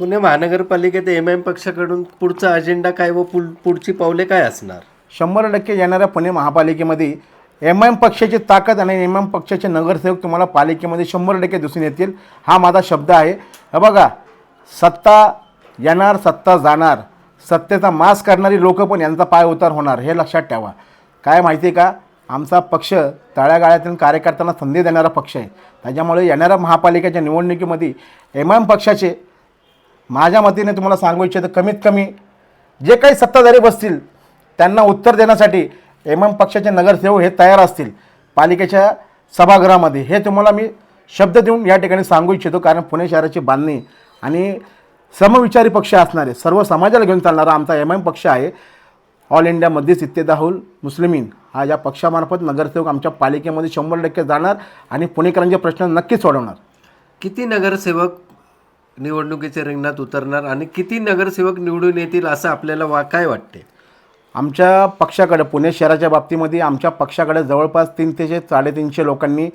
पुणे महानगरपालिकेत एम पक्षाकडून पुढचा अजेंडा काय व पुढची पावले काय असणार? 100% येणाऱ्या पुणे महापालिकेमध्ये पक्षाची ताकद आणि पक्षाचे नगरसेवक तुम्हाला पालिकेमध्ये 100% दिसून येतील. हा माझा शब्द आहे. हे बघा, सत्ता येणार, सत्ता जाणार, सत्तेचा मास करणारी लोक पण यांचा पाय उतार होणार, हे लक्षात ठेवा. काय माहिती आहे का, आमचा पक्ष तळागाळातील कार्यकर्त्यांना संधी देणारा पक्ष आहे. त्याच्यामुळे येणाऱ्या महापालिकेच्या निवडणुकीमध्ये पक्षाचे माझ्या मतीने तुम्हाला सांगू इच्छितो, कमीत कमी जे काही सत्ताधारी बसतील त्यांना उत्तर देण्यासाठी पक्षाचे नगरसेवक हे तयार असतील पालिकेच्या सभागृहामध्ये. हे तुम्हाला मी शब्द देऊन या ठिकाणी सांगू इच्छितो. कारण पुणे शहराची बांधणी आणि समविचारी पक्ष असणारे, सर्व समाजाला घेऊन चालणारा आमचा पक्ष आहे. ऑल इंडिया मजलिस इत्तेहादुल मुस्लिमीन हा या पक्षामार्फत नगरसेवक आमच्या पालिकेमध्ये 100% जाणार आणि पुणेकरांचे प्रश्न नक्कीच सोडवणार. किती नगरसेवक निवडणुकीच्या रिंगणात उतरणार आणि किती नगरसेवक निवडून येतील असं आपल्याला काय वाटते? आमच्या पक्षाकडे, पुणे शहराच्या बाबतीमध्ये आमच्या पक्षाकडे जवळपास 300 ते 350 लोकांनी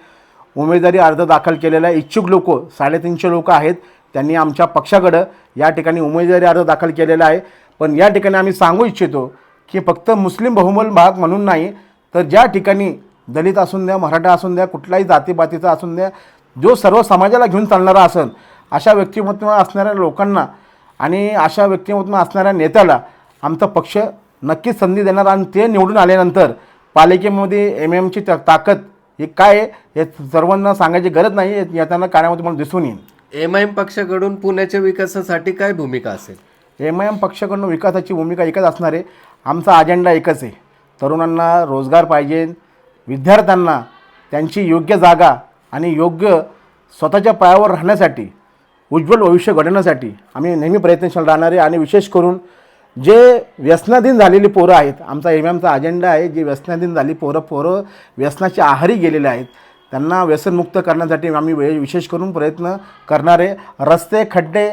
उमेदवारी अर्ज दाखल केलेला आहे. इच्छुक लोक 350 लोक आहेत. त्यांनी आमच्या पक्षाकडं या ठिकाणी उमेदवारी अर्ज दाखल केलेला आहे. पण या ठिकाणी आम्ही सांगू इच्छितो की फक्त मुस्लिम बहुमल भाग म्हणून नाही, तर ज्या ठिकाणी दलित असून द्या, मराठा असून द्या, कुठलाही जातीपातीचा असून द्या, जो सर्व समाजाला घेऊन चालणारा असेल अशा व्यक्तिमत्व असणाऱ्या लोकांना आणि अशा व्यक्तिमत्व असणाऱ्या नेत्याला आमचा पक्ष नक्कीच संधी देणार. आणि ते निवडून आल्यानंतर पालिकेमध्ये ची ताकद ही काय आहे हे सर्वांना सांगायची गरज नाही. येताना कार्यामध्ये मला दिसून येईल. पक्षाकडून पुण्याच्या विकासासाठी काय भूमिका असेल? पक्षाकडून विकासाची भूमिका एकच असणार आहे. आमचा अजेंडा एकच आहे, तरुणांना रोजगार पाहिजे, विद्यार्थ्यांना त्यांची योग्य जागा आणि योग्य स्वतःच्या पायावर राहण्यासाठी, उज्ज्वल भविष्य घडवण्यासाठी आम्ही नेहमी प्रयत्नशील राहणार आहे. आणि विशेष करून जे व्यसनाधीन झालेली पोरं आहेत, आमचा चा अजेंडा आहे, जे व्यसनाधीन झाली पोरं व्यसनाच्या आहारी गेलेले आहेत, त्यांना व्यसनमुक्त करण्यासाठी आम्ही विशेष करून प्रयत्न करणार आहे. रस्ते, खड्डे,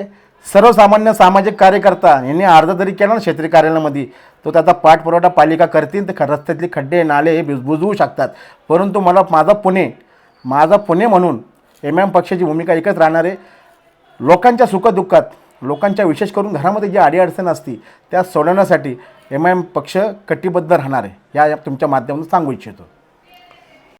सर्वसामान्य सामाजिक कार्यकर्ता यांनी अर्ज जरी केला ना क्षेत्रीय कार्यालयामध्ये, तो त्याचा पाठपुरवठा पालिका करतील. तर रस्त्यातले खड्डे नाले हे बुजवू शकतात. परंतु माझा पुणे म्हणून पक्षाची भूमिका एकच राहणार आहे. लोकांच्या सुखदुःखात, लोकांच्या विशेष करून घरामध्ये जी अडीअडचण असते त्या सोडवण्यासाठी पक्ष कटिबद्ध राहणार आहे, या तुमच्या माध्यमातून सांगू इच्छितो.